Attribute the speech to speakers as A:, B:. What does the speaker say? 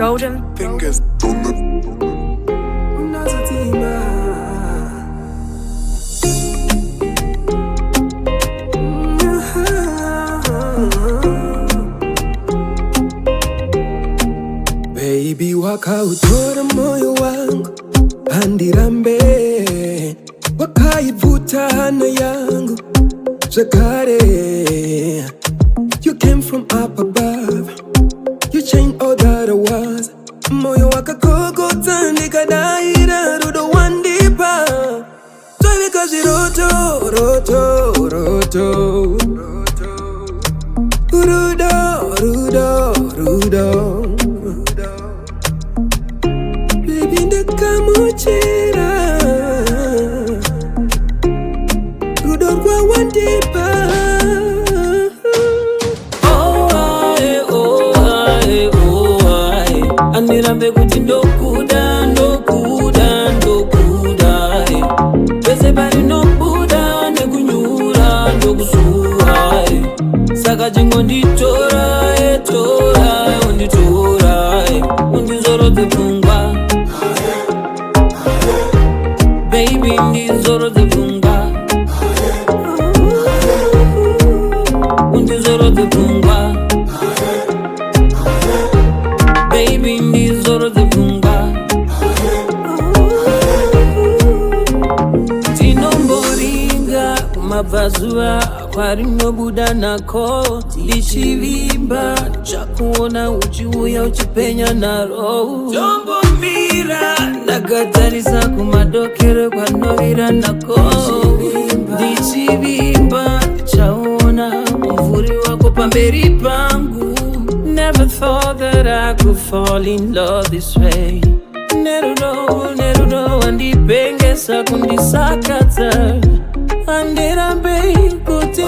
A: Golden
B: fingers on the
C: Baby wakautora moyo wangu pandirambe, wakaivuta hana yangu zakare. You came from up above, you changed all that I was. Moyo wakakokota nikadaira rudo wandipa. So because you roto rudo baby ndakamuchira rudo kwa wandipa.
D: Anirambe kuti ndokuda pese pari nobuda nekunyura ndokuzuwa. Saka chingonditora unditora undizorodze pfungwa. Baby ndizorodze pfungwa, undizorodze pfungwa. Baby ndizorodze pfungwa. Tinomboringa kumabvazuva kwarinobuda nako ndichivimba chakuona uchiuya uchipenya naro. Tombomira ndakatarisa kumadokero kwanovira nako ndichivimba chaona mumvuri wako pamberi pangu. Never thought that I could fall in love this way. Nerudo andipengesa kundisakata. Anderambe kuti